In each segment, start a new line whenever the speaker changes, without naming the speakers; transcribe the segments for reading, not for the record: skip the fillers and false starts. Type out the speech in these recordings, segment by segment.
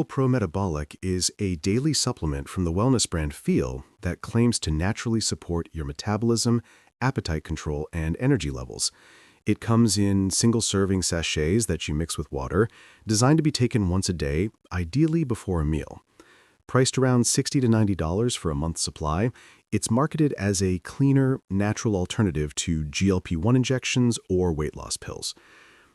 Pro Metabolic is a daily supplement from the wellness brand Feel that claims to naturally support your metabolism, appetite control, and energy levels. It comes in single-serving sachets that you mix with water, designed to be taken once a day, ideally before a meal. Priced around $60 to $90 for a month's supply, it's marketed as a cleaner, natural alternative to GLP-1 injections or weight loss pills.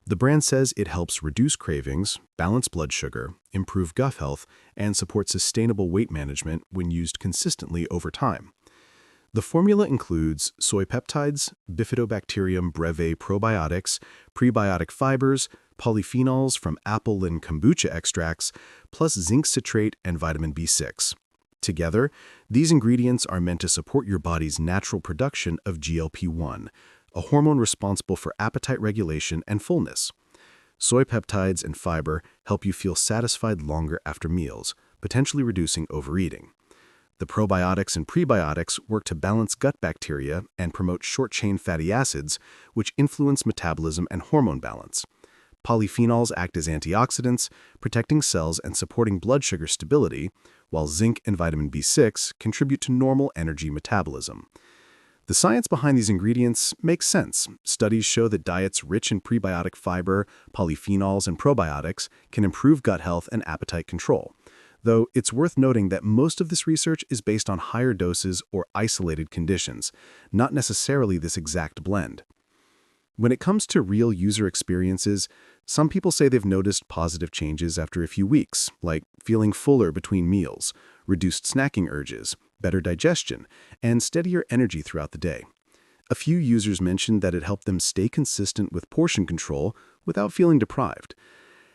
The brand says it helps reduce cravings, balance blood sugar, improve gut health, and support sustainable weight management when used consistently over time. The formula includes soy peptides, Bifidobacterium breve probiotics, prebiotic fibers, polyphenols from apple and kombucha extracts, plus zinc citrate and vitamin B6. Together, these ingredients are meant to support your body's natural production of GLP-1, a hormone responsible for appetite regulation and fullness. Soy peptides and fiber help you feel satisfied longer after meals, potentially reducing overeating. The probiotics and prebiotics work to balance gut bacteria and promote short-chain fatty acids, which influence metabolism and hormone balance. Polyphenols act as antioxidants, protecting cells and supporting blood sugar stability, while zinc and vitamin B6 contribute to normal energy metabolism. The science behind these ingredients makes sense. Studies show that diets rich in prebiotic fiber, polyphenols, and probiotics can improve gut health and appetite control. Though it's worth noting that most of this research is based on higher doses or isolated conditions, not necessarily this exact blend. When it comes to real user experiences, some people say they've noticed positive changes after a few weeks, like feeling fuller between meals, reduced snacking urges, better digestion, and steadier energy throughout the day. A few users mentioned that it helped them stay consistent with portion control without feeling deprived.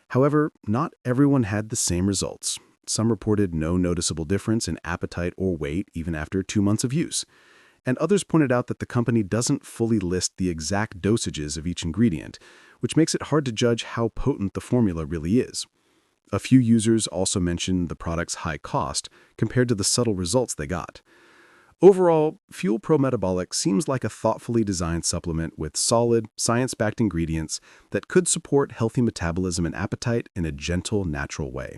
However, not everyone had the same results. Some reported no noticeable difference in appetite or weight even after 2 months of use. And others pointed out that the company doesn't fully list the exact dosages of each ingredient, which makes it hard to judge how potent the formula really is. A few users also mentioned the product's high cost compared to the subtle results they got. Overall, Pro Metabolic seems like a thoughtfully designed supplement with solid, science-backed ingredients that could support healthy metabolism and appetite in a gentle, natural way.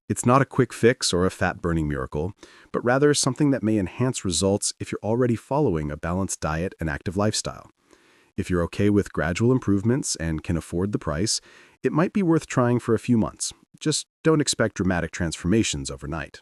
It's not a quick fix or a fat-burning miracle, but rather something that may enhance results if you're already following a balanced diet and active lifestyle. If you're okay with gradual improvements and can afford the price, it might be worth trying for a few months. Just don't expect dramatic transformations overnight.